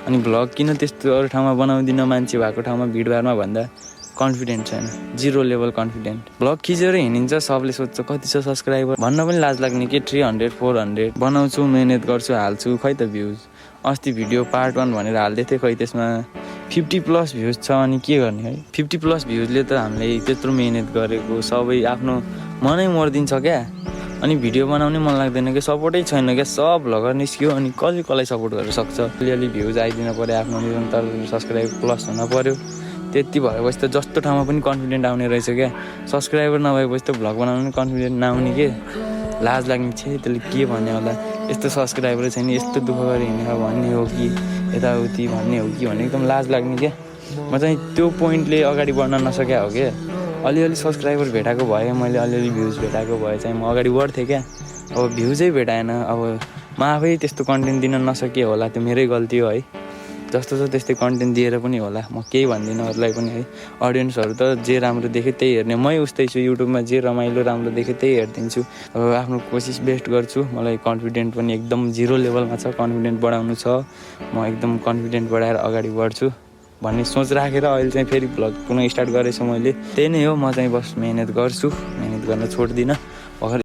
अनि भ्लग किन त्यस्तो अरू ठाउँमा बनाउँदिनँ मान्छे भएको ठाउँमा भिडभाडमा भन्दा कन्फिडेन्ट छैन, 0 लेभल कन्फिडेन्ट। भ्लग खिचेर हिँडिन्छ, सबले सोध्छ कति छ सब्सक्राइबर भन्न पनि लाज लाग्ने के 300 400 बनाउँछु, मेहनत गर्छु, हाल्छु, खै त भ्युज। अस्ति भिडियो पार्ट 1 भनेर हाल्दै थिएँ, खै त्यसमा 50+ भ्युज छ। अनि के गर्ने है, 50+ भ्युजले त हामीले त्यत्रो मेहनत गरेको सबै आफ्नो मनै मर्दिन्छ क्या। अनि भिडियो बनाउनै मन लाग्दैन क्या, सपोर्टै छैन क्या, सब भ्लगर निस्क्यो अनि कसलाई सपोर्ट गर्न सक्छ। अलिअलि भ्युज आइदिन पऱ्यो, आफ्नो निरन्तर सब्सक्राइब प्लस हुन पऱ्यो। त्यति भएपछि त जस्तो ठाउँमा पनि कन्फिडेन्ट आउने रहेछ क्या। सब्सक्राइबर नभएपछि त भ्लग बनाउनु पनि कन्फिडेन्ट नआउने के, लाज लाग्ने छे त्यसले के भन्ने होला, यस्तो सब्सक्राइबर छैन, यस्तो दुःख गरी हिँडेर भन्ने हो कि यताउति भन्ने हो कि भन्ने एकदम लाज लाग्ने क्या। म चाहिँ त्यो पोइन्टले अगाडि बढ्न नसक्या हो क्या। अलिअलि सब्सक्राइबर भेटाएको भए, मैले अलिअलि भ्युज भेटाएको भए चाहिँ म अगाडि बढ्थेँ क्या। अब भ्युजै भेटाएन, अब म आफै त्यस्तो कन्टेन्ट दिन नसके होला, त्यो मेरै गल्ती हो है। जस्तो छ त्यस्तै कन्टेन्ट दिएर पनि होला, म केही भन्दिनँ अरूलाई पनि है। अडियन्सहरू त जे राम्रो देख्यो त्यही हेर्ने, मै उस्तै छु। युट्युबमा जे रमाइलो राम्रो देख्यो त्यही हेरिदिन्छु। अब आफ्नो कोसिस बेस्ट गर्छु। मलाई कन्फिडेन्ट पनि एकदम 0 लेभलमा छ, कन्फिडेन्ट बढाउनु छ। म एकदम कन्फिडेन्ट बढाएर अगाडि बढ्छु भन्ने सोच राखेर अहिले चाहिँ फेरि भ्लग पुनः स्टार्ट गरेछु मैले। त्यही नै हो, म चाहिँ बस मेहनत गर्छु, मेहनत गर्न छोड्दिनँ।